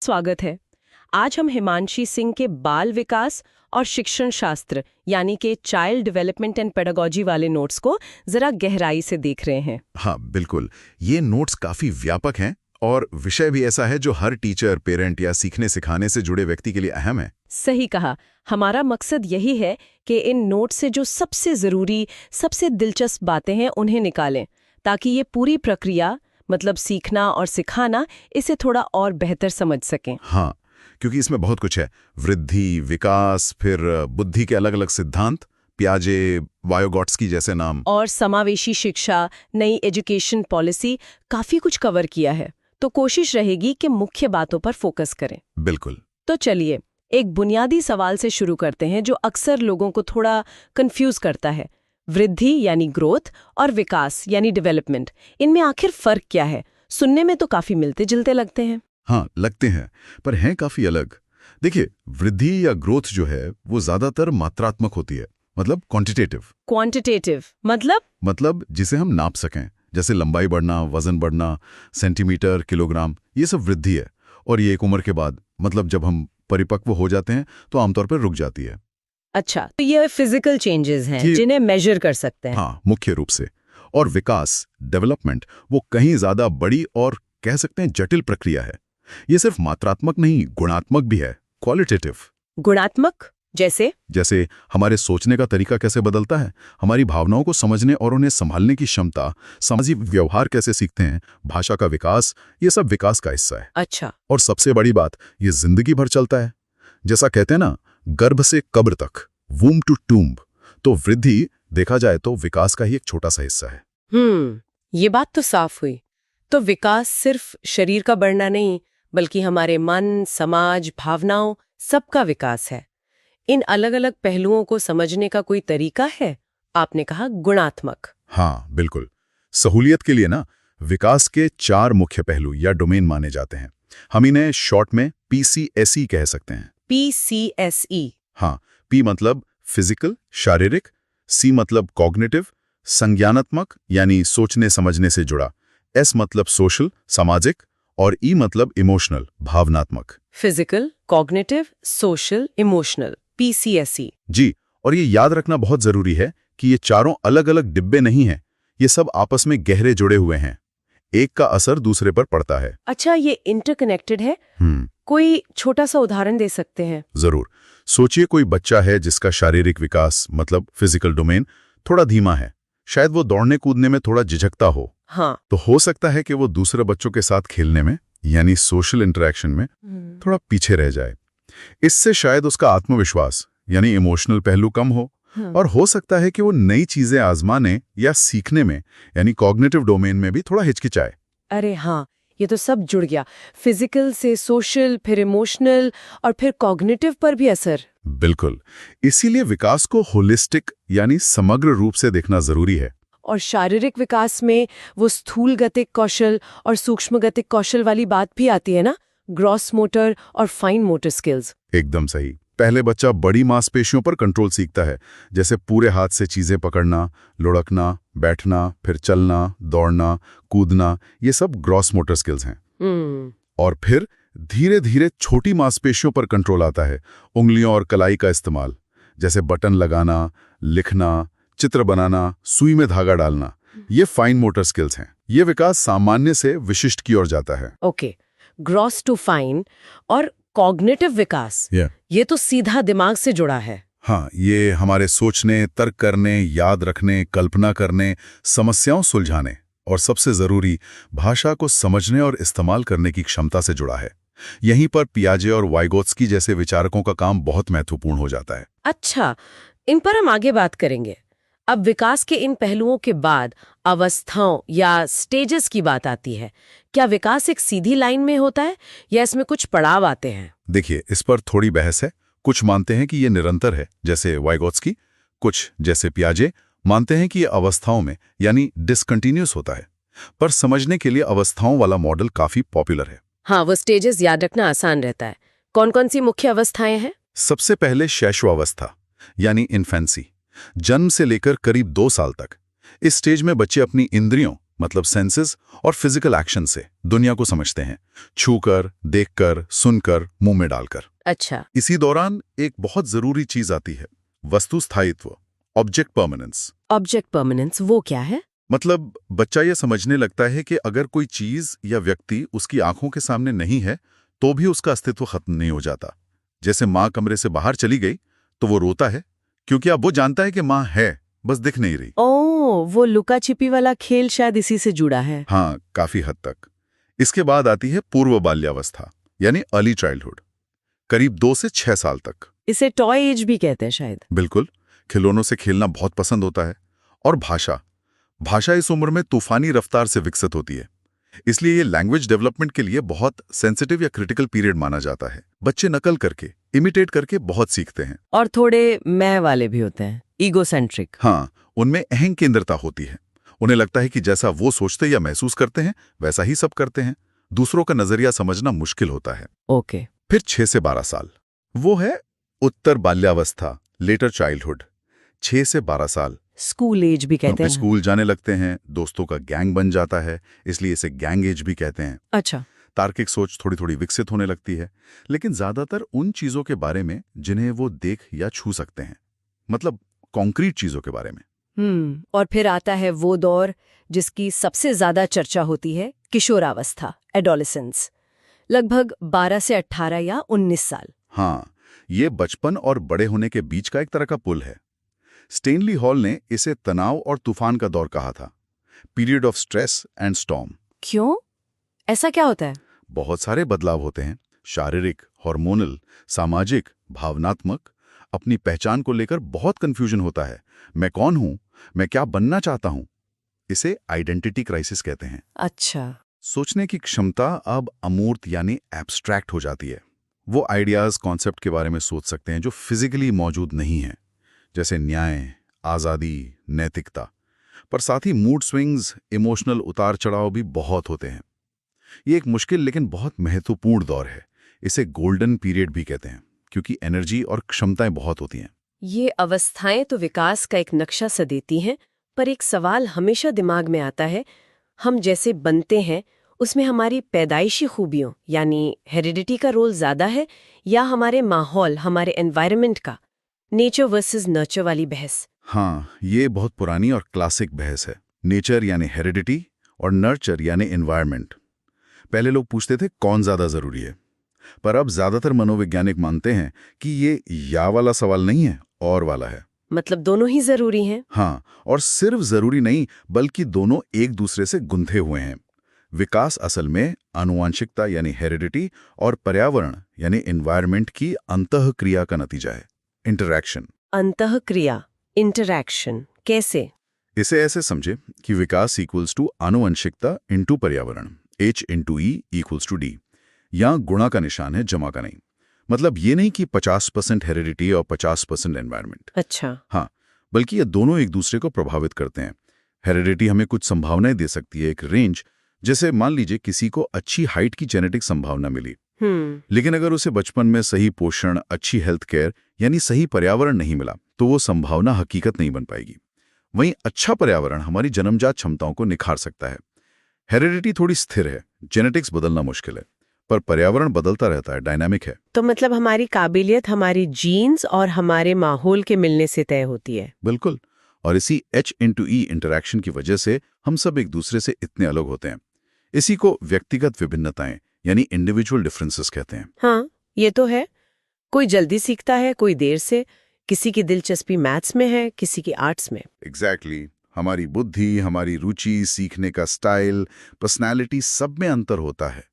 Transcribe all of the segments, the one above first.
स्वागत है। आज हम हिमांशी सिंह के बाल विकास और शिक्षण शास्त्र यानी कि चाइल्ड डेवलपमेंट एंड पेडागोजी वाले नोट्स को जरा गहराई से देख रहे हैं। हाँ बिल्कुल, ये नोट्स काफी व्यापक हैं और विषय भी ऐसा है जो हर टीचर, पेरेंट या सीखने सिखाने से जुड़े व्यक्ति के लिए अहम है। सही कहा। हमारा मकसद यही है कि इन नोट्स से जो सबसे जरूरी, सबसे दिलचस्प बातें हैं उन्हें निकालें, ताकि ये पूरी प्रक्रिया मतलब सीखना और सिखाना इसे थोड़ा और बेहतर समझ सकें। हाँ, क्योंकि इसमें बहुत कुछ है। वृद्धि, विकास, फिर बुद्धि के अलग अलग सिद्धांत, पियाजे, वायोगॉट्स्की जैसे नाम, और समावेशी शिक्षा, नई एजुकेशन पॉलिसी, काफी कुछ कवर किया है। तो कोशिश रहेगी कि मुख्य बातों पर फोकस करें। बिल्कुल। तो चलिए एक बुनियादी सवाल से शुरू करते हैं जो अक्सर लोगों को थोड़ा कंफ्यूज करता है। वृद्धि यानी ग्रोथ और विकास यानी डेवलपमेंट, इनमें आखिर फर्क क्या है? सुनने में तो काफी मिलते जुलते लगते हैं। हाँ लगते हैं, पर हैं काफी अलग। देखिए, वृद्धि या ग्रोथ जो है वो ज्यादातर मात्रात्मक होती है, मतलब क्वांटिटेटिव। क्वांटिटेटिव मतलब जिसे हम नाप सकें, जैसे लंबाई बढ़ना, वजन बढ़ना, सेंटीमीटर, किलोग्राम, ये सब वृद्धि है। और ये एक उम्र के बाद, मतलब जब हम परिपक्व हो जाते हैं, तो आमतौर पर रुक जाती है। अच्छा, तो ये फिजिकल चेंजेस हैं जिन्हें मेजर कर सकते हैं। हाँ, मुख्य रूप से। और विकास, डेवलपमेंट, वो कहीं ज्यादा बड़ी और कह सकते हैं जटिल प्रक्रिया है। ये सिर्फ मात्रात्मक नहीं, गुणात्मक भी है, क्वालिटेटिव। गुणात्मक जैसे हमारे सोचने का तरीका कैसे बदलता है, हमारी भावनाओं को समझने और उन्हें संभालने की क्षमता, सामाजिक व्यवहार कैसे सीखते हैं, भाषा का विकास, ये सब विकास का हिस्सा है। अच्छा। और सबसे बड़ी बात, ये जिंदगी भर चलता है। जैसा कहते हैं ना, गर्भ से कब्र तक, वूम टू टूम्ब। तो वृद्धि देखा जाए तो विकास का ही एक छोटा सा हिस्सा है। ये बात तो साफ हुई। तो विकास सिर्फ शरीर का बढ़ना नहीं, बल्कि हमारे मन, समाज, भावनाओं, सबका विकास है। इन अलग अलग पहलुओं को समझने का कोई तरीका है? आपने कहा गुणात्मक। हाँ बिल्कुल। सहूलियत के लिए ना, विकास के 4 मुख्य पहलू या डोमेन माने जाते हैं। हम इन्हें शॉर्ट में PCSE कह सकते हैं। PCSE। हाँ, P मतलब फिजिकल, शारीरिक, C मतलब कॉग्निटिव, संज्ञानात्मक यानी सोचने समझने से जुड़ा, S मतलब सोशल, सामाजिक, और E मतलब इमोशनल, भावनात्मक। Physical, cognitive, social, emotional, PCSE। जी, और ये याद रखना बहुत जरूरी है कि ये चारों अलग अलग डिब्बे नहीं हैं। ये सब आपस में गहरे जुड़े हुए हैं, एक का असर दूसरे पर पड़ता है। अच्छा, ये इंटरकनेक्टेड है। कोई छोटा सा उदाहरण दे सकते हैं? जरूर। सोचिए कोई बच्चा है जिसका शारीरिक विकास मतलब फिजिकल डोमेन थोड़ा धीमा है। शायद वो दौड़ने कूदने में थोड़ा झिझकता हो। हाँ। तो हो सकता है कि वो दूसरे बच्चों के साथ खेलने में यानी सोशल इंटरेक्शन में थोड़ा पीछे रह जाए। इससे शायद उसका आत्मविश्वास यानी इमोशनल पहलू कम हो। और हो सकता है कि वो नई चीजें आजमाने या सीखने में यानी कॉग्निटिव डोमेन में भी थोड़ा हिचकिचाए। अरे हाँ, ये तो सब जुड़ गया। फिजिकल से सोशल, फिर इमोशनल, और फिर कॉग्निटिव पर भी असर। बिल्कुल। इसीलिए विकास को होलिस्टिक यानी समग्र रूप से देखना जरूरी है। और शारीरिक विकास में वो स्थूल गतिक कौशल और सूक्ष्म गतिक कौशल वाली बात भी आती है ना, ग्रॉस मोटर और फाइन मोटर स्किल्स। एकदम सही। पहले बच्चा बड़ी मांसपेशियों पर कंट्रोल सीखता है, जैसे पूरे हाथ से चीजें पकड़ना, लुढ़कना, बैठना, फिर चलना, दौड़ना, कूदना, ये सब ग्रॉस मोटर स्किल्स हैं। और फिर धीरे धीरे छोटी मांसपेशियों पर कंट्रोल आता है, उंगलियों और कलाई का इस्तेमाल, जैसे बटन लगाना, लिखना, चित्र बनाना, सुई में धागा डालना, ये फाइन मोटर स्किल्स हैं। ये विकास सामान्य से विशिष्ट की ओर जाता है। Okay, gross to fine. और कॉग्निटिव विकास, ये तो सीधा दिमाग से जुड़ा है। हाँ, ये हमारे सोचने, तर्क करने, याद रखने, कल्पना करने, समस्याओं सुलझाने और सबसे जरूरी भाषा को समझने और इस्तेमाल करने की क्षमता से जुड़ा है। यहीं पर पियाजे और वाइगोत्स्की जैसे विचारकों का काम बहुत महत्वपूर्ण हो जाता है। अच्छा, इन पर हम आगे बात करेंगे। अब विकास के इन पहलुओं के बाद अवस्थाओं या स्टेजेस की बात आती है। क्या विकास एक सीधी लाइन में होता है या इसमें कुछ पड़ाव आते हैं? देखिए, इस पर थोड़ी बहस है। कुछ मानते हैं कि ये निरंतर है, जैसे वाइगोत्स्की। कुछ, जैसे पियाजे, मानते हैं कि ये अवस्थाओं में यानी डिसकंटिन्यूअस होता है। पर समझने के लिए अवस्थाओं वाला मॉडल काफी पॉपुलर है। हाँ, वो स्टेजेस याद रखना आसान रहता है। कौन कौन सी मुख्य अवस्थाएं हैं? सबसे पहले शैशवावस्था यानी इन्फेंसी, जन्म से लेकर करीब 2 साल तक। इस स्टेज में बच्चे अपनी इंद्रियों मतलब सेंसेस और फिजिकल एक्शन से दुनिया को समझते हैं, छूकर, देखकर, सुनकर, मुंह में डालकर। अच्छा। इसी दौरान एक बहुत जरूरी चीज आती है, वस्तु स्थायित्व, ऑब्जेक्ट परमानेंस। ऑब्जेक्ट परमानेंस वो क्या है? मतलब बच्चा यह समझने लगता है कि अगर कोई चीज या व्यक्ति उसकी आंखों के सामने नहीं है तो भी उसका अस्तित्व खत्म नहीं हो जाता। जैसे माँ कमरे से बाहर चली गई तो वो रोता है क्योंकि अब वो जानता है कि माँ है, बस दिख नहीं रही। वो लुका छिपी वाला खेल शायद इसी से जुड़ा है। हाँ, काफी हद तक। इसके बाद आती है पूर्व बाल्यावस्था यानी अर्ली चाइल्डहुड, करीब 2 से 6 साल तक। इसे टॉय एज भी कहते हैं शायद। बिल्कुल, खिलौनों से खेलना बहुत पसंद होता है। और भाषा इस उम्र में तूफानी रफ्तार से विकसित होती है, इसलिए ये लैंग्वेज डेवलपमेंट के लिए बहुत सेंसिटिव या क्रिटिकल पीरियड माना जाता है। बच्चे नकल करके, इमिटेट करके बहुत सीखते हैं। और थोड़े मैं वाले भी होते हैं, ईगोसेंट्रिक। हाँ, उनमें अहं केंद्रता होती है। उन्हें लगता है कि जैसा वो सोचते या महसूस करते हैं वैसा ही सब करते हैं। दूसरों का नजरिया समझना मुश्किल होता है। ओके। फिर 6 से 12 साल, वो है उत्तर बाल्यावस्था, लेटर चाइल्डहुड। 6 से 12 साल स्कूल एज भी कहते हैं। स्कूल जाने लगते हैं, दोस्तों का गैंग बन जाता है, इसलिए इसे गैंग एज भी कहते हैं। अच्छा। तार्किक सोच थोड़ी थोड़ी विकसित होने लगती है, लेकिन ज्यादातर उन चीजों के बारे में जिन्हें वो देख या छू सकते हैं, मतलब कॉन्क्रीट चीजों के बारे में। और फिर आता है वो दौर जिसकी सबसे ज्यादा चर्चा होती है, किशोरावस्था, एडोलेसेंस, लगभग 12 से 18 या 19 साल। हाँ, ये बचपन और बड़े होने के बीच का एक तरह का पुल है। स्टेनली हॉल ने इसे तनाव और तूफान का दौर कहा था, period of stress and storm. क्यों? ऐसा क्या होता है? बहुत सारे बदलाव होते हैं, शारीरिक, हार्मोनल, सामाजिक, भावनात्मक। अपनी पहचान को लेकर बहुत कंफ्यूजन होता है। मैं कौन हूं? मैं क्या बनना चाहता हूं? इसे आइडेंटिटी क्राइसिस कहते हैं। अच्छा। सोचने की क्षमता अब अमूर्त यानी एब्स्ट्रैक्ट हो जाती है। वो आइडियाज, कॉन्सेप्ट के बारे में सोच सकते हैं जो फिजिकली मौजूद नहीं हैं, जैसे न्याय, आज़ादी, नैतिकता। पर साथ ही मूड स्विंग्स, इमोशनल उतार चढ़ाव भी बहुत होते हैं। ये एक मुश्किल लेकिन बहुत महत्वपूर्ण दौर है। इसे गोल्डन पीरियड भी कहते हैं क्योंकि एनर्जी और क्षमताएं बहुत होती हैं। ये अवस्थाएं तो विकास का एक नक्शा सा देती हैं, पर एक सवाल हमेशा दिमाग में आता है, हम जैसे बनते हैं उसमें हमारी पैदाइशी खूबियों यानी हेरिडिटी का रोल ज्यादा है या हमारे माहौल, हमारे एनवायरनमेंट का? नेचर वर्सेस नर्चर वाली बहस। हाँ, ये बहुत पुरानी और क्लासिक बहस है। नेचर यानी हेरिडिटी और नर्चर यानी एनवायरनमेंट। पहले लोग पूछते थे कौन ज्यादा जरूरी है, पर अब ज्यादातर मनोवैज्ञानिक मानते हैं कि ये या वाला सवाल नहीं है, और वाला है। मतलब दोनों ही जरूरी हैं? हाँ, और सिर्फ जरूरी नहीं बल्कि दोनों एक दूसरे से गुंथे हुए हैं। विकास असल में आनुवांशिकता यानी हेरिडिटी और पर्यावरण यानी एनवायरनमेंट की अंतःक्रिया का नतीजा है, इंटरैक्शन। अंतःक्रिया, इंटरैक्शन, कैसे? इसे ऐसे समझे कि विकास इक्वल्स टू आनुवंशिकता इंटू पर्यावरण, H/E इक्वल्स टू D। यहाँ गुणा का निशान है, जमा का नहीं। मतलब ये नहीं कि 50% हेरिडिटी और 50% एनवायरनमेंट। अच्छा। हाँ, बल्कि ये दोनों एक दूसरे को प्रभावित करते हैं। हेरिडिटी हमें कुछ संभावनाएं दे सकती है, एक रेंज। जैसे मान लीजिए किसी को अच्छी हाइट की जेनेटिक संभावना मिली, लेकिन अगर उसे बचपन में सही पोषण, अच्छी हेल्थ केयर यानी सही पर्यावरण नहीं मिला तो वो संभावना हकीकत नहीं बन पाएगी। वहीं अच्छा पर्यावरण हमारी जन्मजात क्षमताओं को निखार सकता है। हेरिडिटी थोड़ी स्थिर है, जेनेटिक्स बदलना मुश्किल है, पर पर्यावरण बदलता रहता है, डायनामिक है। तो मतलब हमारी काबिलियत हमारी जीन्स और हमारे माहौल के मिलने से तय होती है। बिल्कुल, और इसी H/E इंटरैक्शन की वजह से हम सब एक दूसरे से इतने अलग होते हैं। इसी को व्यक्तिगत विभिन्नताएं यानी इंडिविजुअल डिफरेंसेस कहते हैं। हाँ, ये तो है। कोई जल्दी सीखता है, कोई देर से, किसी की दिलचस्पी मैथ्स में है, किसी की आर्ट्स में। एग्जैक्टली। हमारी बुद्धि, हमारी रुचि, सीखने का स्टाइल, पर्सनैलिटी, सब में अंतर होता है।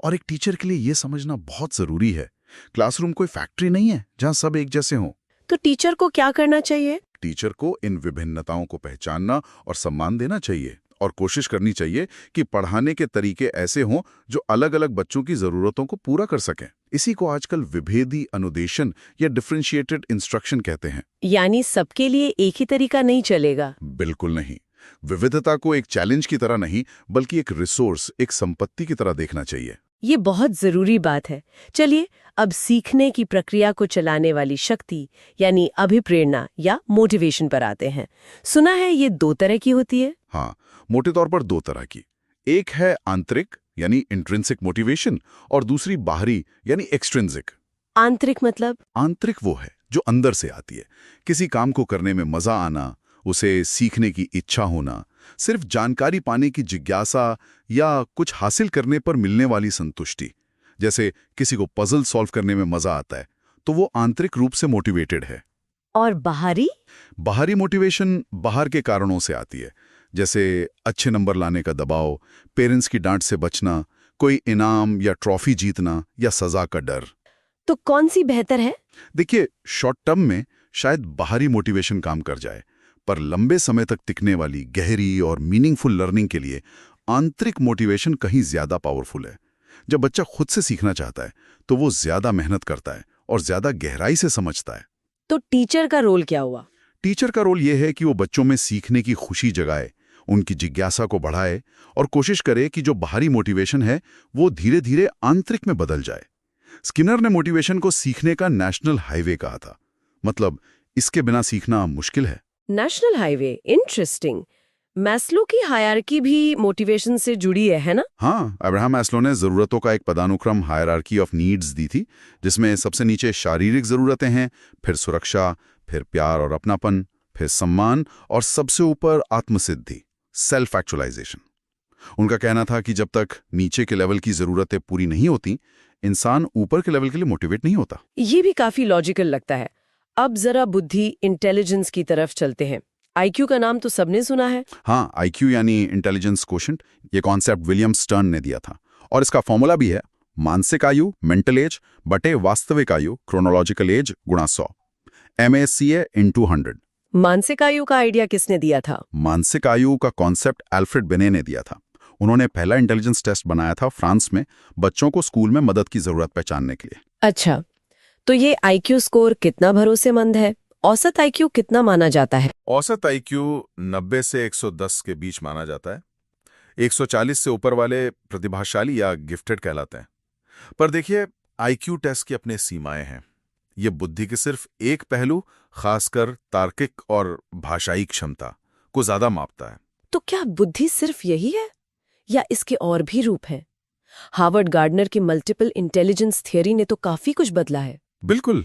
और एक टीचर के लिए ये समझना बहुत जरूरी है, क्लासरूम कोई फैक्ट्री नहीं है जहां सब एक जैसे हों। तो टीचर को क्या करना चाहिए? टीचर को इन विभिन्नताओं को पहचानना और सम्मान देना चाहिए, और कोशिश करनी चाहिए कि पढ़ाने के तरीके ऐसे हों जो अलग अलग बच्चों की जरूरतों को पूरा कर सकें। इसी को आजकल विभेदी अनुदेशन या डिफरेंशिएटेड इंस्ट्रक्शन कहते हैं। यानी सबके लिए एक ही तरीका नहीं चलेगा? बिल्कुल नहीं। विविधता को एक चैलेंज की तरह नहीं बल्कि एक रिसोर्स, एक संपत्ति की तरह देखना चाहिए। ये बहुत जरूरी बात है। चलिए अब सीखने की प्रक्रिया को चलाने वाली शक्ति यानी अभिप्रेरणा या मोटिवेशन पर आते हैं। सुना है ये 2 तरह की होती है। हाँ, मोटे तौर पर दो तरह की। एक है आंतरिक यानी इंट्रिंसिक मोटिवेशन और दूसरी बाहरी यानी एक्सट्रिंसिक। आंतरिक मतलब? आंतरिक वो है जो अंदर से आती है, किसी काम को करने में मजा आना, उसे सीखने की इच्छा होना, सिर्फ जानकारी पाने की जिज्ञासा या कुछ हासिल करने पर मिलने वाली संतुष्टि। जैसे किसी को पजल सॉल्व करने में मजा आता है तो वो आंतरिक रूप से मोटिवेटेड है। और बाहरी? बाहरी मोटिवेशन बाहर के कारणों से आती है, जैसे अच्छे नंबर लाने का दबाव, पेरेंट्स की डांट से बचना, कोई इनाम या ट्रॉफी जीतना या सजा का डर। तो कौन सी बेहतर है? देखिए, शॉर्ट टर्म में शायद बाहरी मोटिवेशन काम कर जाए, पर लंबे समय तक टिकने वाली गहरी और मीनिंगफुल लर्निंग के लिए आंतरिक मोटिवेशन कहीं ज्यादा पावरफुल है। जब बच्चा खुद से सीखना चाहता है तो वो ज्यादा मेहनत करता है और ज्यादा गहराई से समझता है। तो टीचर का रोल क्या हुआ? टीचर का रोल यह है कि वो बच्चों में सीखने की खुशी जगाए, उनकी जिज्ञासा को बढ़ाए और कोशिश करे कि जो बाहरी मोटिवेशन है वो धीरे धीरे आंतरिक में बदल जाए। स्किनर ने मोटिवेशन को सीखने का नेशनल हाईवे कहा था, मतलब इसके बिना सीखना मुश्किल है। National highway, interesting. मैस्लो की हायरार्की भी मोटिवेशन से जुड़ी है ना? हाँ, अब्राहम मैस्लो ने जरूरतों का एक पदानुक्रम हायरार्की ऑफ नीड्स दी थी, जिसमें सबसे नीचे शारीरिक जरूरतें हैं, फिर सुरक्षा, फिर प्यार और अपनापन, फिर सम्मान और सबसे ऊपर आत्मसिद्धि, सेल्फ एक्चुअलाइजेशन। उनका कहना था कि जब तक नीचे के लेवल की जरूरतें पूरी नहीं होती, इंसान ऊपर के लेवल के लिए मोटिवेट नहीं होता। ये भी काफी लॉजिकल लगता है। अब जरा बुद्धि, इंटेलिजेंस की तरफ चलते हैं। आईक्यू का नाम तो सबने सुना है। हाँ, आईक्यू यानी इंटेलिजेंस क्वोशंट, ये कॉन्सेप्ट विलियम स्टर्न ने दिया था और इसका फॉर्मूला भी है मानसिक आयु मेंटल एज बटे वास्तविक आयु क्रोनोलॉजिकल एज गुणा 100, MACA × 100। मानसिक आयु का आइडिया किसने दिया था? मानसिक आयु का कॉन्सेप्ट एल्फ्रेड बिने ने दिया था। उन्होंने पहला इंटेलिजेंस टेस्ट बनाया था फ्रांस में, बच्चों को स्कूल में मदद की जरूरत पहचानने के लिए। अच्छा, तो ये आईक्यू स्कोर कितना भरोसेमंद है? औसत आईक्यू कितना माना जाता है? औसत आईक्यू 90 से 110 के बीच माना जाता है। 140 से ऊपर वाले प्रतिभाशाली या गिफ्टेड कहलाते हैं। पर देखिए, आईक्यू टेस्ट की अपने सीमाएं हैं। ये बुद्धि के सिर्फ एक पहलू, खासकर तार्किक और भाषाई क्षमता को ज्यादा मापता है। तो क्या बुद्धि सिर्फ यही है या इसके और भी रूप हैं? हार्वर्ड गार्डनर की मल्टीपल इंटेलिजेंस थियरी ने तो काफी कुछ बदला है। बिल्कुल,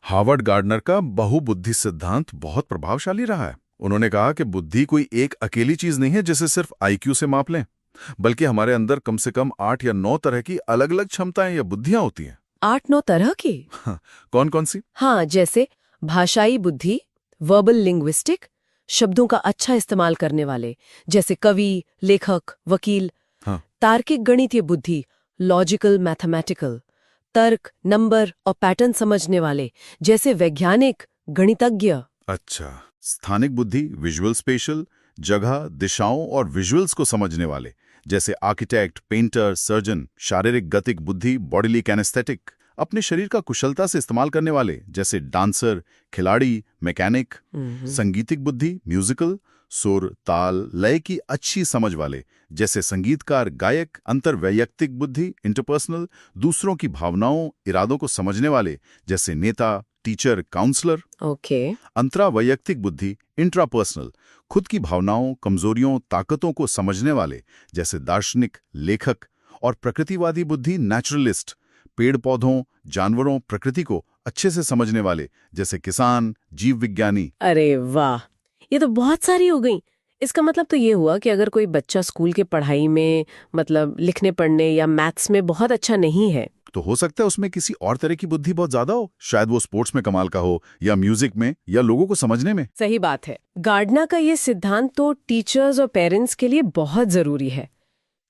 हार्वर्ड गार्डनर का बहुबुद्धि सिद्धांत बहुत प्रभावशाली रहा है। उन्होंने कहा कि बुद्धि कोई एक अकेली चीज नहीं है जिसे सिर्फ आईक्यू से माप लें, बल्कि हमारे अंदर कम से कम 8 या 9 तरह की अलग अलग क्षमताएं या बुद्धियां होती हैं। 8-9 तरह की? कौन कौन सी? हाँ, जैसे भाषाई बुद्धि, वर्बल लिंग्विस्टिक, शब्दों का अच्छा इस्तेमाल करने वाले जैसे कवि, लेखक, वकील। हाँ। तार्किक गणितीय बुद्धि, लॉजिकल मैथमेटिकल, तर्क, नंबर और पैटर्न समझने वाले जैसे वैज्ञानिक, गणितज्ञ। अच्छा। स्थानिक बुद्धि, विजुअल स्पेशल, जगह, दिशाओं और विजुअल्स को समझने वाले जैसे आर्किटेक्ट, पेंटर, सर्जन। शारीरिक गतिक बुद्धि, बॉडीली कैनेस्थेटिक, अपने शरीर का कुशलता से इस्तेमाल करने वाले जैसे डांसर, खिलाड़ी, मैकेनिक। संगीतिक बुद्धि, म्यूजिकल, सुर, ताल, लय की अच्छी समझ वाले जैसे संगीतकार, गायक। अंतर्वैयक्तिक बुद्धि, इंटरपर्सनल, दूसरों की भावनाओं, इरादों को समझने वाले जैसे नेता, टीचर, काउंसलर। ओके। अंतरावैयक्तिक बुद्धि, इंट्रापर्सनल, खुद की भावनाओं, कमजोरियों, ताकतों को समझने वाले जैसे दार्शनिक, लेखक। और प्रकृतिवादी बुद्धि, नेचुरलिस्ट, पेड़ पौधों, जानवरों, प्रकृति को अच्छे से समझने वाले जैसे किसान, जीव विज्ञानी। अरे वाह, ये तो बहुत सारी हो गई। इसका मतलब तो ये हुआ कि अगर कोई बच्चा स्कूल के पढ़ाई में मतलब लिखने पढ़ने या मैथ्स में बहुत अच्छा नहीं है, तो हो सकता है उसमें किसी और तरह की बुद्धि बहुत ज्यादा हो। शायद वो स्पोर्ट्स में कमाल का हो, या म्यूजिक में, या लोगों को समझने में। सही बात है। गार्डनर का ये सिद्धांत तो टीचर्स और पेरेंट्स के लिए बहुत जरूरी है।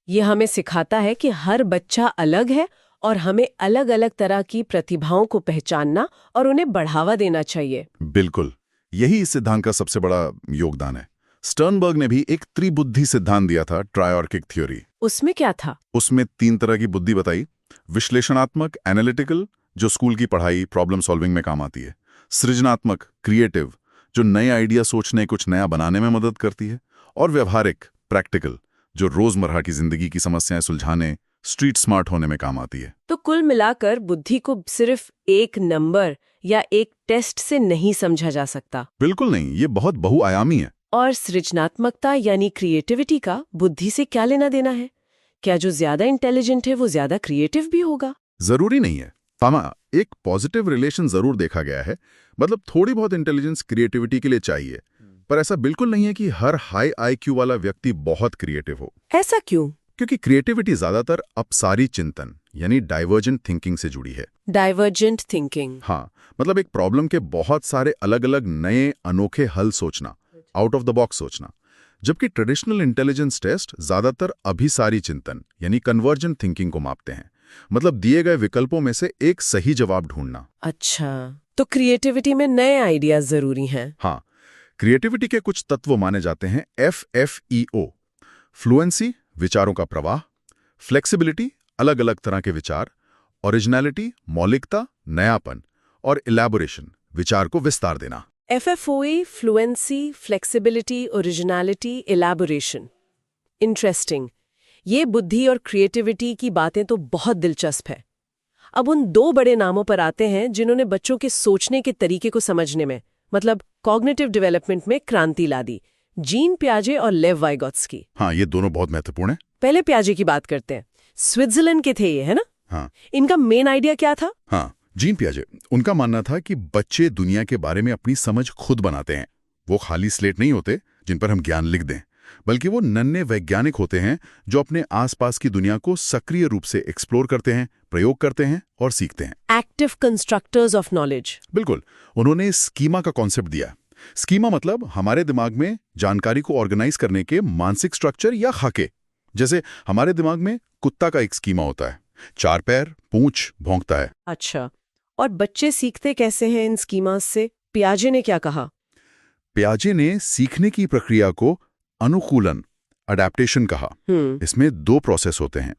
ये हमें सिखाता है कि हर बच्चा अलग है और हमें अलग अलग तरह की प्रतिभाओं को पहचानना और उन्हें बढ़ावा देना चाहिए। बिल्कुल, यही इस सिद्धांत का सबसे बड़ा योगदान है। स्टर्नबर्ग ने भी एक त्रिबुद्धि सिद्धांत दिया था, ट्रायॉर्किक थ्योरी। उसमें क्या था? उसमें 3 तरह की बुद्धि बताई। विश्लेषणात्मक, एनालिटिकल, जो स्कूल की पढ़ाई, प्रॉब्लम सॉल्विंग में काम आती है। सृजनात्मक, क्रिएटिव, जो नए आइडिया सोचने, कुछ नया बनाने में मदद करती है। और व्यवहारिक, प्रैक्टिकल, जो रोजमर्रा की जिंदगी की समस्याएं सुलझाने, स्ट्रीट स्मार्ट होने में काम आती है। तो कुल मिलाकर बुद्धि को सिर्फ एक नंबर या एक टेस्ट से नहीं समझा जा सकता। बिल्कुल नहीं, ये बहुत बहुआयामी है। और सृजनात्मकता यानी क्रिएटिविटी का बुद्धि से क्या लेना देना है? क्या जो ज्यादा इंटेलिजेंट है वो ज्यादा क्रिएटिव भी होगा? जरूरी नहीं है। एक पॉजिटिव रिलेशन जरूर देखा गया है, मतलब थोड़ी बहुत इंटेलिजेंस क्रिएटिविटी के लिए चाहिए, पर ऐसा बिल्कुल नहीं है कि हर हाई आईक्यू वाला व्यक्ति बहुत क्रिएटिव हो। ऐसा क्यों? क्योंकि क्रिएटिविटी ज्यादातर अपसारी चिंतन यानी डाइवर्जेंट थिंकिंग से जुड़ी है। Divergent thinking? हाँ, मतलब एक प्रॉब्लम के बहुत सारे अलग अलग नए अनोखे हल सोचना, आउट ऑफ द बॉक्स सोचना। जबकि ट्रेडिशनल इंटेलिजेंस टेस्ट ज्यादातर अभिसारी चिंतन यानी कन्वर्जेंट थिंकिंग को मापते हैं, मतलब दिए गए विकल्पों में से एक सही जवाब ढूंढना। अच्छा, तो क्रिएटिविटी में नए आइडियाज जरूरी हैं। हाँ, क्रिएटिविटी के कुछ तत्व माने जाते हैं FFEO: फ्लुएंसी विचारों का प्रवाह, फ्लेक्सिबिलिटी अलग अलग तरह के विचार, ओरिजिनलिटी मौलिकता नयापन, और इलैबोरेशन विचार को विस्तार देना। FFOE, fluency, flexibility, originality, elaboration. Interesting. ये बुद्धि और क्रिएटिविटी की बातें तो बहुत दिलचस्प है। अब उन दो बड़े नामों पर आते हैं जिन्होंने बच्चों के सोचने के तरीके को समझने में, मतलब कॉग्निटिव डेवलपमेंट में क्रांति ला दी। जीन पियाजे और लेव वाइगोत्स्की। हाँ, ये दोनों बहुत महत्वपूर्ण है। पहले पियाजे की बात करते हैं। स्विट्जरलैंड के थे ये, है ना? हाँ। इनका मेन आइडिया क्या था? हाँ, जीन पियाजे। उनका मानना था कि बच्चे दुनिया के बारे में अपनी समझ खुद बनाते हैं। वो खाली स्लेट नहीं होते जिन पर हम ज्ञान लिख दें, बल्कि वो नन्हे वैज्ञानिक होते हैं जो अपने आसपास की दुनिया को सक्रिय रूप से एक्सप्लोर करते हैं, प्रयोग करते हैं और सीखते हैं। Active constructors of knowledge. बिल्कुल। उन्होंने स्कीमा का कॉन्सेप्ट दिया। स्कीमा मतलब हमारे दिमाग में जानकारी को ऑर्गेनाइज करने के मानसिक स्ट्रक्चर या खाके। जैसे हमारे दिमाग में कुत्ता का एक स्कीमा होता है, 4 पैर, पूंछ, भौंकता है। अच्छा, और बच्चे सीखते कैसे हैं इन स्कीमास से? पियाजे ने क्या कहा? पियाजे ने सीखने की प्रक्रिया को अनुकूलन, अडैप्टेशन कहा। इसमें 2 प्रोसेस होते हैं।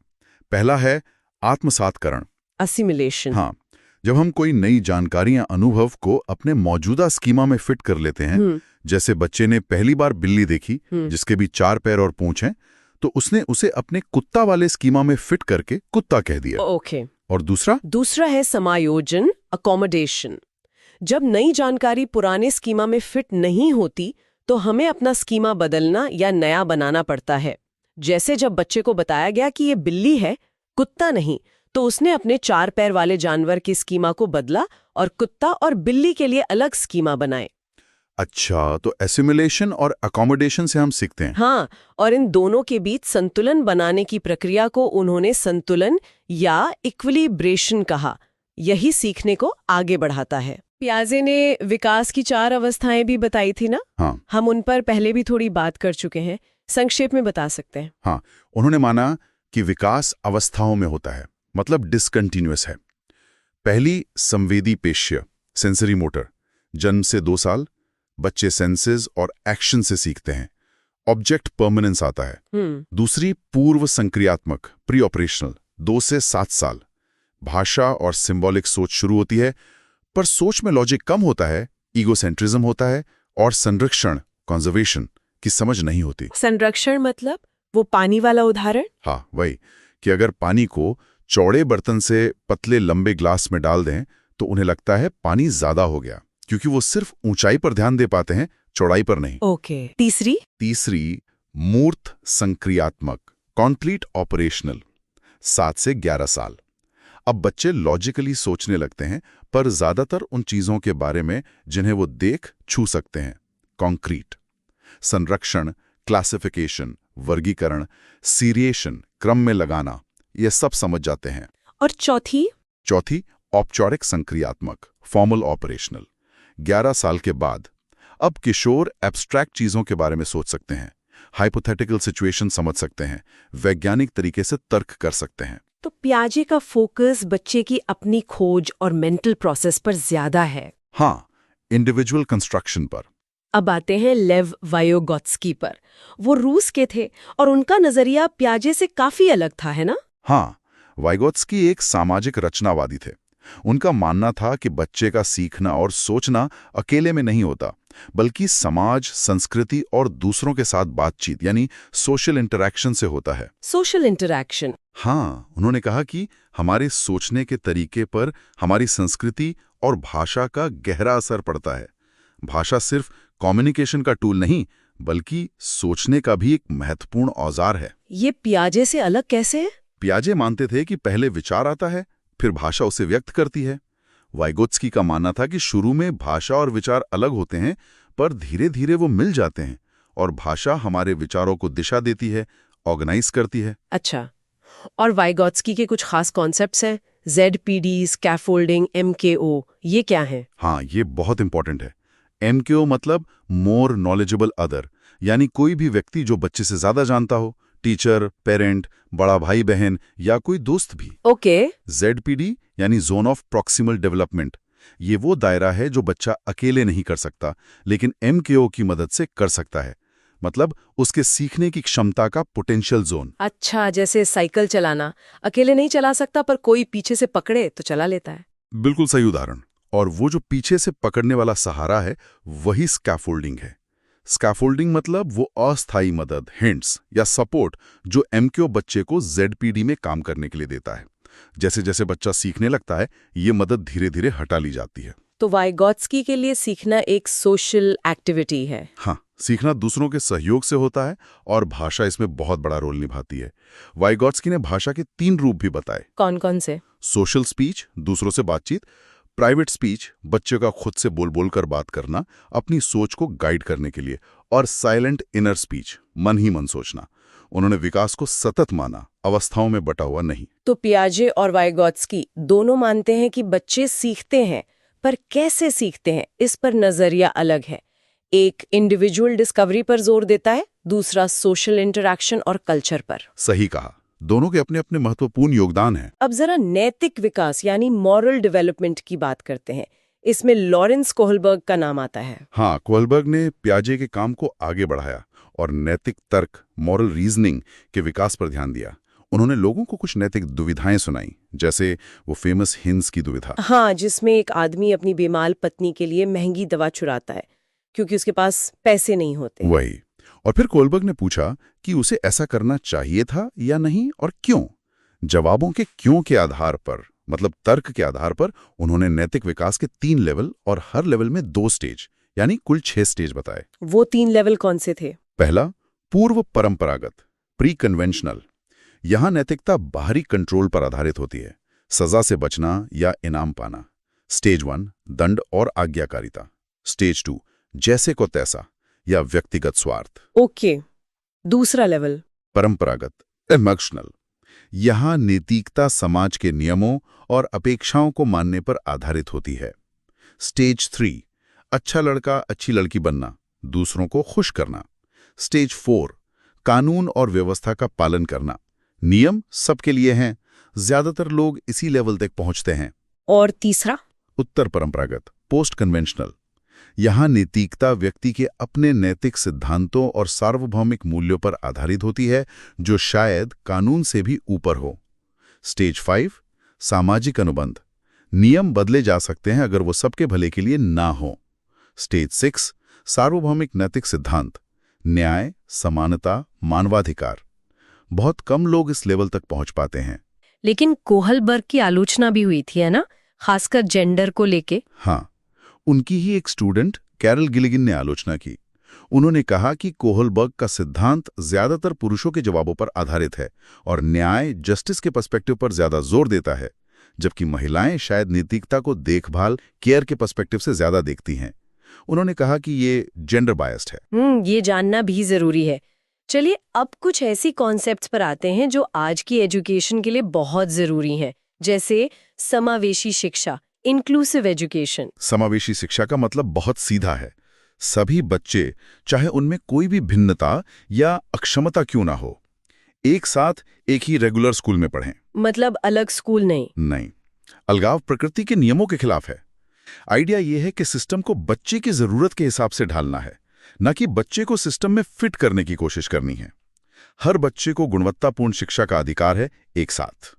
पहला है आत्मसातकरण, असिमिलेशन। हाँ, जब हम कोई नई जानकारी या अनुभव को अपने मौजूदा स्कीमा में फिट कर लेते हैं। जैसे बच्चे ने पहली बार बिल्ली देखी जिसके भी 4 पैर और पूंछ हैं, तो उसने उसे अपने कुत्ता वाले स्कीमा में फिट करके कुत्ता कह दिया। ओके। और दूसरा है समायोजन, अकोमोडेशन। जब नई जानकारी पुराने स्कीमा में फिट नहीं होती तो हमें अपना स्कीमा बदलना या नया बनाना पड़ता है। जैसे जब बच्चे को बताया गया कि ये बिल्ली है, कुत्ता नहीं, तो उसने अपने 4 पैर वाले जानवर के स्कीमा को बदला और कुत्ता और बिल्ली के लिए अलग स्कीमा बनाए। अच्छा, तो एसिमिलेशन और अकोमोडेशन से हम सीखते हैं। हाँ, और इन दोनों के बीच संतुलन बनाने की प्रक्रिया को उन्होंने संतुलन या इक्विलिब्रेशन कहा। यही सीखने को आगे बढ़ाता है। पियाजे ने विकास की 4 अवस्थाएं भी बताई थी ना? हाँ। हम उन पर पहले भी थोड़ी बात कर चुके हैं, संक्षेप में बता सकते हैं। हाँ, उन्होंने माना कि विकास अवस्थाओं में होता है, मतलब डिसकंटिन्यूअस है। पहली संवेदी पेश्य, सेंसरी मोटर, जन्म से 2 साल बच्चे सेंसेस और एक्शन से सीखते हैं, ऑब्जेक्ट परमानेंस आता है। दूसरी पूर्व संक्रियात्मक, प्री ऑपरेशनल, 2 से 7 साल भाषा और सिंबॉलिक सोच शुरू होती है, पर सोच में लॉजिक कम होता है, ईगोसेंट्रिज्म होता है और संरक्षण, कंजर्वेशन की समझ नहीं होती। संरक्षण मतलब वो पानी वाला उदाहरण? हाँ, वही कि अगर पानी को चौड़े बर्तन से पतले लंबे ग्लास में डाल दें तो उन्हें लगता है पानी ज्यादा हो गया, क्योंकि वो सिर्फ ऊंचाई पर ध्यान दे पाते हैं, चौड़ाई पर नहीं। ओके। तीसरी मूर्त संक्रियात्मक, कॉम्प्लीट ऑपरेशनल, 7 से 11 साल। अब बच्चे लॉजिकली सोचने लगते हैं, पर ज्यादातर उन चीजों के बारे में जिन्हें वो देख छू सकते हैं, कॉन्क्रीट। संरक्षण, क्लासिफिकेशन, वर्गीकरण, सीरिएशन, क्रम में लगाना, ये सब समझ जाते हैं। और चौथी औपचारिक संक्रियात्मक, फॉर्मल ऑपरेशनल, 11 साल के बाद। अब किशोर एब्स्ट्रैक्ट चीजों के बारे में सोच सकते हैं, हाइपोथेटिकल सिचुएशन समझ सकते हैं, वैज्ञानिक तरीके से तर्क कर सकते हैं। तो पियाजे का फोकस बच्चे की अपनी खोज और मेंटल प्रोसेस पर ज्यादा है। हाँ, इंडिविजुअल कंस्ट्रक्शन पर। अब आते हैं लेव वाइगोत्स्की पर। वो रूस के थे और उनका नजरिया पियाजे से काफी अलग था, है ना? हाँ, वाइगोत्स्की एक सामाजिक रचनावादी थे। उनका मानना था कि बच्चे का सीखना और सोचना अकेले में नहीं होता, बल्कि समाज, संस्कृति और दूसरों के साथ बातचीत यानी सोशल इंटरैक्शन से होता है। Social interaction? हाँ, उन्होंने कहा कि हमारे सोचने के तरीके पर हमारी संस्कृति और भाषा का गहरा असर पड़ता है। भाषा सिर्फ कम्युनिकेशन का टूल नहीं, बल्कि सोचने का भी एक महत्वपूर्ण औजार है। ये पियाजे से अलग कैसे है? पियाजे मानते थे कि पहले विचार आता है, फिर भाषा उसे व्यक्त करती है। वाइगोत्स्की का मानना था कि शुरू में भाषा और विचार अलग होते हैं, पर धीरे धीरे वो मिल जाते हैं और भाषा हमारे विचारों को दिशा देती है, ऑर्गेनाइज करती है। अच्छा, और वाइगोत्स्की के कुछ खास कॉन्सेप्ट्स हैं? ZPD, स्कैफोल्डिंग, MKO, ये क्या है? हाँ, ये बहुत इंपॉर्टेंट है। MKO मतलब मोर नॉलेजेबल अदर, यानी कोई भी व्यक्ति जो बच्चे से ज्यादा जानता हो, टीचर, पेरेंट, बड़ा भाई बहन या कोई दोस्त भी। ओके। ZPD यानी जोन ऑफ प्रॉक्सिमल डेवलपमेंट, ये वो दायरा है जो बच्चा अकेले नहीं कर सकता, लेकिन MKO की मदद से कर सकता है। मतलब उसके सीखने की क्षमता का पोटेंशियल जोन। अच्छा, जैसे साइकिल चलाना, अकेले नहीं चला सकता पर कोई पीछे से पकड़े तो चला लेता है। बिल्कुल सही उदाहरण। और वो जो पीछे से पकड़ने वाला सहारा है, वही स्कैफोल्डिंग है। स्कैफोल्डिंग मतलब वो अस्थायी मदद, हिंट्स या सपोर्ट जो MKO बच्चे को ZPD में काम करने के लिए देता है। जैसे जैसे बच्चा सीखने लगता है, ये मदद धीरे धीरे हटा ली जाती है। तो वाइगोत्स्की के लिए सीखना एक सोशल एक्टिविटी है। हाँ, सीखना दूसरों के सहयोग से होता है और भाषा इसमें बहुत बड़ा रोल निभाती है। वाइगोत्स्की ने भाषा के 3 रूप भी बताए। कौन कौन से? सोशल स्पीच, दूसरों से बातचीत; प्राइवेट स्पीच, बच्चे का खुद से बोल बोल कर बात करना, अपनी सोच को गाइड करने के लिए; और साइलेंट इनर स्पीच, मन ही मन सोचना। उन्होंने विकास को सतत माना, अवस्थाओं में बटा हुआ नहीं। तो पियाजे और वाइगोत्स्की दोनों मानते हैं कि बच्चे सीखते हैं, पर कैसे सीखते हैं इस पर नजरिया अलग है। एक इंडिविजुअल डिस्कवरी पर जोर देता है, दूसरा सोशल इंटरैक्शन और कल्चर पर। सही कहा, दोनों के अपने अपने महत्वपूर्ण योगदान हैं। अब जरा नैतिक विकास यानी मॉरल डेवलपमेंट की बात करते हैं। इसमें लॉरेंस कोहलबर्ग का नाम आता है। हाँ, कोहलबर्ग ने पियाजे के काम को आगे बढ़ाया और नैतिक तर्क, मॉरल रीजनिंग के विकास पर ध्यान दिया। उन्होंने लोगों को कुछ नैतिक दुविधाएं सुनाई, जैसे वो फेमस हिंस की दुविधा। हाँ, जिसमें एक आदमी अपनी बेमाल पत्नी के लिए महंगी दवा चुराता है क्योंकि उसके पास पैसे नहीं होते। वही। और फिर कोहलबर्ग ने पूछा कि उसे ऐसा करना चाहिए था या नहीं, और क्यों। जवाबों के क्यों के आधार पर, मतलब तर्क के आधार पर, उन्होंने नैतिक विकास के 3 लेवल और हर लेवल में 2 स्टेज, यानी कुल 6 स्टेज बताए। वो 3 लेवल कौन से थे? पहला, पूर्व परंपरागत, प्री कन्वेंशनल। यहां नैतिकता बाहरी कंट्रोल पर आधारित होती है, सजा से बचना या इनाम पाना। स्टेज 1, दंड और आज्ञाकारिता। स्टेज 2, जैसे को तैसा या व्यक्तिगत स्वार्थ। ओके। दूसरा लेवल? परंपरागत, इमोशनल। यहां नैतिकता समाज के नियमों और अपेक्षाओं को मानने पर आधारित होती है। स्टेज 3, अच्छा लड़का अच्छी लड़की बनना, दूसरों को खुश करना। स्टेज 4, कानून और व्यवस्था का पालन करना। नियम सबके लिए हैं, ज्यादातर लोग इसी लेवल तक पहुंचते हैं। और तीसरा? उत्तर परंपरागत, पोस्ट कन्वेंशनल। यहां नैतिकता व्यक्ति के अपने नैतिक सिद्धांतों और सार्वभौमिक मूल्यों पर आधारित होती है, जो शायद कानून से भी ऊपर हो। स्टेज 5, सामाजिक अनुबंध। नियम बदले जा सकते हैं अगर वो सबके भले के लिए ना हो। स्टेज 6, सार्वभौमिक नैतिक सिद्धांत, न्याय, समानता, मानवाधिकार। बहुत कम लोग इस लेवल तक पहुंच पाते हैं। लेकिन कोहलबर्ग की आलोचना भी हुई थी, है ना, खासकर जेंडर को लेके? हाँ, उनकी ही एक स्टूडेंट कैरल गिलिगिन ने आलोचना की। उन्होंने कहा कि कोहलबर्ग का सिद्धांत ज्यादातर पुरुषों के जवाबों पर आधारित है और न्याय, जस्टिस के पर्सपेक्टिव पर ज्यादा जोर देता है, जबकि महिलाएं शायद नैतिकता को देखभाल, केयर के पर्सपेक्टिव से ज्यादा देखती हैं। उन्होंने कहा कि ये जेंडर बायस्ड है। ये जानना भी जरूरी है। चलिए, अब कुछ ऐसी कॉन्सेप्ट्स पर आते हैं जो आज की एजुकेशन के लिए बहुत जरूरी हैं, जैसे समावेशी शिक्षा, इंक्लूसिव एजुकेशन। समावेशी शिक्षा का मतलब बहुत सीधा है। सभी बच्चे, चाहे उनमें कोई भी भिन्नता या अक्षमता क्यों ना हो, एक साथ एक ही रेगुलर स्कूल में पढ़ें। मतलब अलग स्कूल नहीं? नहीं, अलगाव प्रकृति के नियमों के खिलाफ है। आइडिया यह है कि सिस्टम को बच्चे की जरूरत के हिसाब से ढालना है, न कि बच्चे को सिस्टम में फिट करने की कोशिश करनी है। हर बच्चे को गुणवत्तापूर्ण शिक्षा का अधिकार है, एक साथ।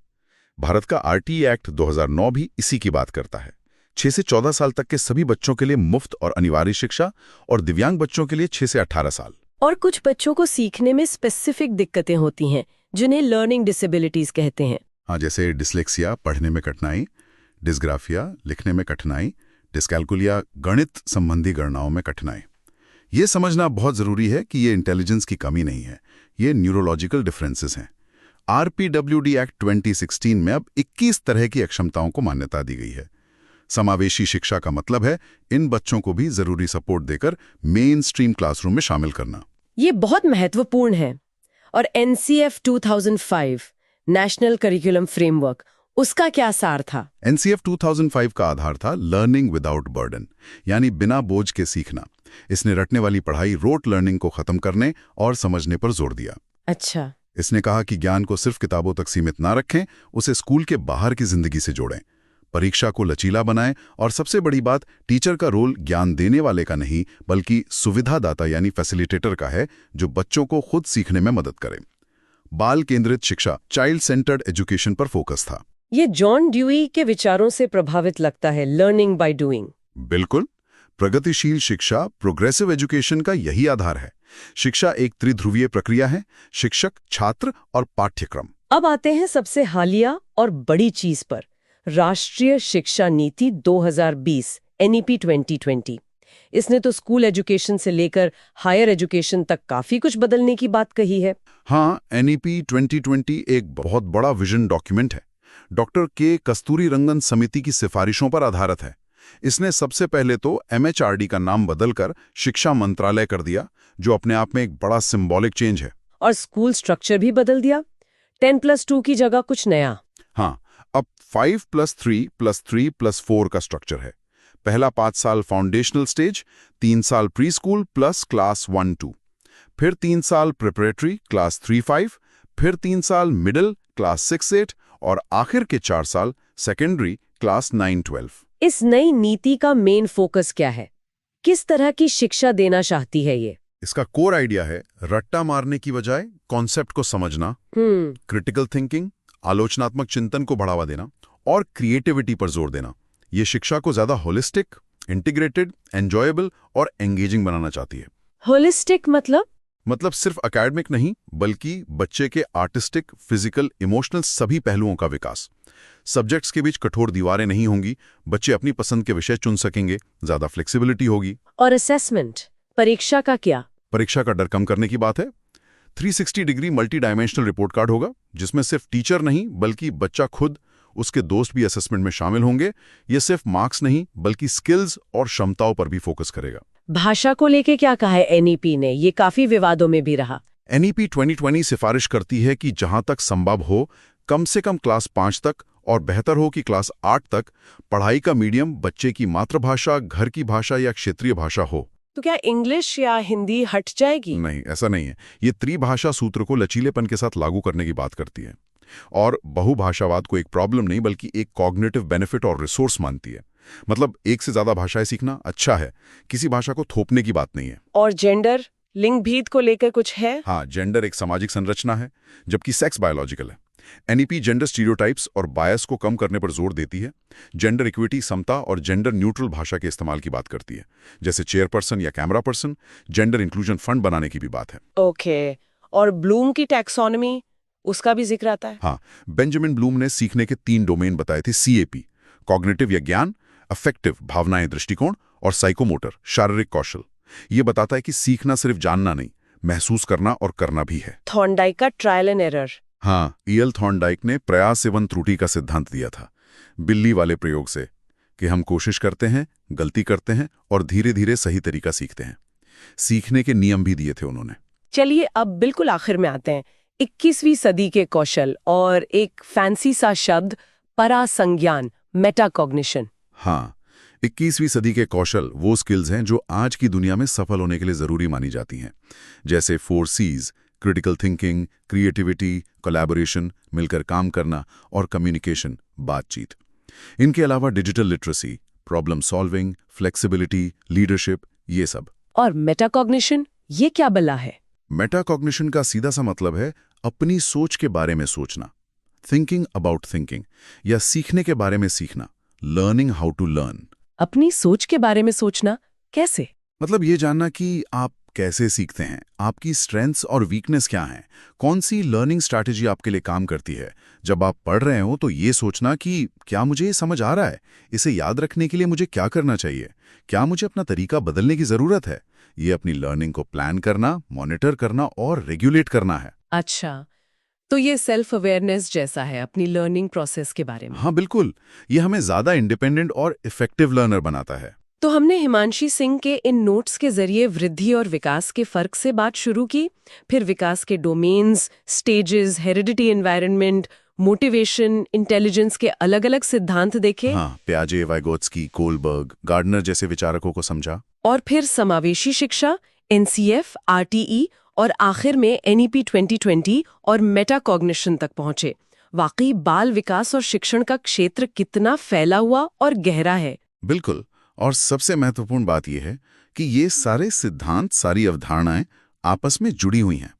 भारत का RTE एक्ट 2009 भी इसी की बात करता है। 6 से 14 साल तक के सभी बच्चों के लिए मुफ्त और अनिवार्य शिक्षा, और दिव्यांग बच्चों के लिए 6 से 18 साल। और कुछ बच्चों को सीखने में स्पेसिफिक दिक्कतें होती हैं, जिन्हें लर्निंग डिसेबिलिटीज कहते हैं। हाँ, जैसे डिस्लेक्सिया, पढ़ने में कठिनाई; डिस्ग्राफिया, लिखने में कठिनाई; डिस्कैल्कुलिया, गणित संबंधी गणनाओं में कठिनाई। ये समझना बहुत जरूरी है कि ये इंटेलिजेंस की कमी नहीं है, ये न्यूरोलॉजिकल डिफरेंसेस हैं। RPWD एक्ट 2016 में अब 21 तरह की अक्षमताओं को मान्यता दी गई है। समावेशी शिक्षा का मतलब है इन बच्चों को भी जरूरी सपोर्ट देकर मेन स्ट्रीम क्लासरूम में शामिल करना। ये बहुत महत्वपूर्ण है। और NCF 2005 नेशनल करिकुलम फ्रेमवर्क, उसका क्या सार था? NCF 2005 का आधार था लर्निंग विदाउट बर्डन, यानी बिना बोझ के सीखना। इसने रटने वाली पढ़ाई, रोट लर्निंग को खत्म करने और समझने पर जोर दिया। अच्छा। इसने कहा कि ज्ञान को सिर्फ किताबों तक सीमित ना रखें, उसे स्कूल के बाहर की जिंदगी से जोड़ें, परीक्षा को लचीला बनाएं और सबसे बड़ी बात, टीचर का रोल ज्ञान देने वाले का नहीं बल्कि सुविधादाता यानी फैसिलिटेटर का है, जो बच्चों को खुद सीखने में मदद करे। बाल केंद्रित शिक्षा, चाइल्ड सेंटर्ड एजुकेशन पर फोकस था। ये जॉन ड्यूई के विचारों से प्रभावित लगता है, लर्निंग बाय डूइंग। बिल्कुल, प्रगतिशील शिक्षा, प्रोग्रेसिव एजुकेशन का यही आधार है। शिक्षा एक त्रिध्रुवीय प्रक्रिया है, शिक्षक, छात्र और पाठ्यक्रम। अब आते हैं सबसे हालिया और बड़ी चीज पर, राष्ट्रीय शिक्षा नीति 2020 NEP 2020। इसने तो स्कूल एजुकेशन से लेकर हायर एजुकेशन तक काफी कुछ बदलने की बात कही है। हाँ, NEP 2020 एक बहुत बड़ा विजन डॉक्यूमेंट है। डॉक्टर के कस्तूरीरंगन समिति की सिफारिशों पर आधारित है। इसने सबसे पहले तो MHRD का नाम बदलकर शिक्षा मंत्रालय कर दिया, जो अपने आप में एक बड़ा सिंबॉलिक चेंज है। और स्कूल स्ट्रक्चर भी बदल दिया, 10+2 की जगह कुछ नया। हाँ, अब 5+3+3+4 का स्ट्रक्चर है। पहला 5 साल फाउंडेशनल स्टेज, 3 साल प्री स्कूल प्लस क्लास 1-2, फिर 3 साल प्रिपरेटरी क्लास 3-5, फिर 3 साल मिडिल क्लास 6-8 और आखिर के 4 साल सेकेंडरी क्लास 9-12। इस नई नीति का मेन फोकस क्या है? किस तरह की शिक्षा देना चाहती है ये? इसका कोर आइडिया है रट्टा मारने की बजाय कॉन्सेप्ट को समझना, क्रिटिकल थिंकिंग, आलोचनात्मक चिंतन को बढ़ावा देना और क्रिएटिविटी पर जोर देना। ये शिक्षा को ज्यादा होलिस्टिक, इंटीग्रेटेड, एंजॉयबल और एंगेजिंग बनाना चाहती है। होलिस्टिक मतलब सिर्फ एकेडमिक नहीं, बल्कि बच्चे के आर्टिस्टिक, फिजिकल, इमोशनल सभी पहलुओं का विकास। सब्जेक्ट्स के बीच कठोर दीवारें नहीं होंगी, बच्चे अपनी पसंद के विषय चुन सकेंगे, ज्यादा फ्लेक्सिबिलिटी होगी। और असेसमेंट, परीक्षा का क्या? परीक्षा का डर कम करने की बात है। 360 degree multi dimensional report card होगा, जिसमें सिर्फ टीचर नहीं बल्कि बच्चा खुद, उसके दोस्त भी असेसमेंट में शामिल होंगे। ये सिर्फ मार्क्स नहीं बल्कि स्किल्स और क्षमताओं पर भी फोकस करेगा। भाषा को लेके क्या कहा है NEP ने? ये काफी विवादों में भी रहा। NEP 2020 सिफारिश करती है कि जहां तक संभव हो, कम से कम क्लास 5 तक और बेहतर हो कि क्लास 8 तक पढ़ाई का मीडियम बच्चे की मातृभाषा, घर की भाषा या क्षेत्रीय भाषा हो। तो क्या इंग्लिश या हिंदी हट जाएगी? नहीं, ऐसा नहीं है। ये त्रिभाषा सूत्र को लचीलेपन के साथ लागू करने की बात करती है और बहुभाषावाद को एक प्रॉब्लम नहीं बल्कि एक कॉग्निटिव बेनिफिट और रिसोर्स मानती है। मतलब एक से ज्यादा भाषाएं सीखना अच्छा है, किसी भाषा को थोपने की बात नहीं है। और जेंडर, लिंग भेद को लेकर कुछ है? हाँ, जेंडर एक सामाजिक संरचना है जबकि सेक्स बायोलॉजिकल है। NEP जेंडर स्टीरियोटाइप्स और बायस को कम करने पर जोर देती है। जेंडर इक्विटी, समता और जेंडर न्यूट्रल भाषा के इस्तेमाल की बात करती है, जैसे चेयरपर्सन या camera person. Gender inclusion fund बनाने की भी बात है। ओके। और ब्लूम की टैक्सोनॉमी, उसका भी जिक्र आता है? हाँ, बेंजामिन ब्लूम ने सीखने के 3 डोमेन बताए थे, CAP, कॉग्निटिव या ज्ञान, अफेक्टिव भावनाएं दृष्टिकोण और साइकोमोटर शारीरिक कौशल। ये बताता है कि सीखना सिर्फ जानना नहीं, महसूस करना और करना भी है। थॉर्नडाइक का ट्रायल एंड एरर। हाँ, E.L. थॉर्नडाइक ने प्रयास एवं त्रुटि का सिद्धांत दिया था, बिल्ली वाले प्रयोग से, कि हम कोशिश करते हैं, गलती करते हैं और धीरे धीरे सही तरीका सीखते हैं। सीखने के नियम भी दिए थे उन्होंने। चलिए अब बिल्कुल आखिर में आते हैं, 21वीं सदी के कौशल और एक फैंसी सा शब्द, परासंज्ञान, मेटाकॉग्निशन। हाँ, 21वीं सदी के कौशल वो स्किल्स हैं जो आज की दुनिया में सफल होने के लिए जरूरी मानी जाती हैं, जैसे 4 C's, critical thinking, creativity, collaboration, मिलकर काम करना और कम्युनिकेशन, बातचीत। इनके अलावा digital literacy, problem solving, flexibility, leadership, ये सब। और मेटाकॉग्निशन, ये क्या बला है? मेटाकॉग्निशन का सीधा सा मतलब है अपनी सोच के बारे में सोचना, थिंकिंग अबाउट थिंकिंग, या सीखने के बारे में सीखना, लर्निंग हाउ टू लर्न। अपनी सोच के बारे में सोचना कैसे? मतलब ये जानना कि आप कैसे सीखते हैं, आपकी स्ट्रेंथ्स और वीकनेस क्या हैं, कौन सी लर्निंग स्ट्रैटेजी आपके लिए काम करती है। जब आप पढ़ रहे हो तो ये सोचना कि क्या मुझे ये समझ आ रहा है, इसे याद रखने के लिए मुझे क्या करना चाहिए, क्या मुझे अपना तरीका बदलने की ज़रूरत है, ये अपनी लर्निंग को प्लान करना, मॉनिटर करना और रेगुलेट करना है। अच्छा, तो ये सेल्फ अवेयरनेस जैसा है अपनी लर्निंग प्रोसेस के बारे में। हाँ बिल्कुल, ये हमें ज़्यादा इंडिपेंडेंट और इफेक्टिव लर्नर बनाता है। तो हमने हिमांशी सिंह के इन नोट्स के जरिए वृद्धि और विकास के फर्क से बात शुरू की, फिर विकास के domains, stages, heredity, environment, motivation, intelligence के अलग-अलग सिद्धांत देखे। हाँ, पियाजे, वाइगोत्स्की, कोलबर्ग, गार्डनर जैसे विचारकों को समझा। और फिर समावेशी शिक्षा, एनसीएफ, आरटीई और आखिर में एनईपी 2020 और मेटाकॉग्निशन तक पहुंचे। वाकई बाल विकास और शिक्षण का क्षेत्र कितना फैला हुआ और गहरा है। बिल्कुल, और सबसे महत्वपूर्ण बात यह है कि ये सारे सिद्धांत, सारी अवधारणाएं आपस में जुड़ी हुई हैं।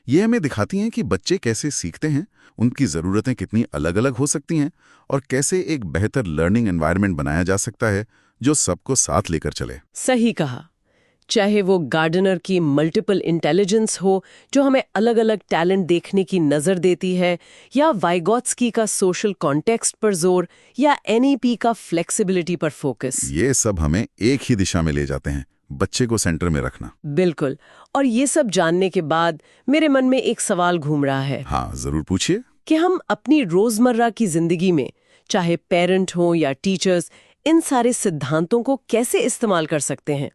ये हमें दिखाती हैं कि बच्चे कैसे सीखते हैं, उनकी ज़रूरतें कितनी अलग-अलग हो सकती हैं और कैसे एक बेहतर लर्निंग एनवायरनमेंट बनाया जा सकता है जो सबको साथ लेकर चले। सही कहा। चाहे वो गार्डनर की मल्टीपल इंटेलिजेंस हो जो हमें अलग अलग टैलेंट देखने की नज़र देती है, या वाइगोत्स्की का सोशल कॉन्टेक्स्ट पर जोर, या एनईपी का फ्लेक्सिबिलिटी पर फोकस। ये सब हमें एक ही दिशा में ले जाते हैं, बच्चे को सेंटर में रखना। बिल्कुल। और ये सब जानने के बाद मेरे मन में एक सवाल घूम रहा है। हाँ, जरूर पूछिए। कि हम अपनी रोजमर्रा की जिंदगी में, चाहे पेरेंट हो या टीचर्स, इन सारे सिद्धांतों को कैसे इस्तेमाल कर सकते हैं?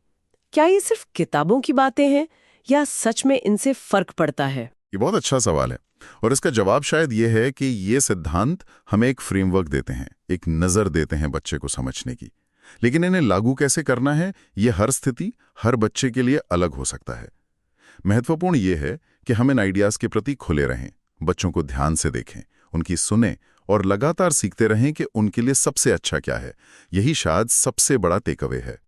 क्या ये सिर्फ किताबों की बातें हैं या सच में इनसे फर्क पड़ता है? ये बहुत अच्छा सवाल है और इसका जवाब शायद ये है कि ये सिद्धांत हमें एक फ्रेमवर्क देते हैं, एक नज़र देते हैं बच्चे को समझने की। लेकिन इन्हें लागू कैसे करना है, ये हर स्थिति, हर बच्चे के लिए अलग हो सकता है। महत्वपूर्ण ये है कि हम इन आइडियाज़ के प्रति खुले रहें, बच्चों को ध्यान से देखें, उनकी सुने और लगातार सीखते रहें कि उनके लिए सबसे अच्छा क्या है। यही शायद सबसे बड़ा टेकअवे है।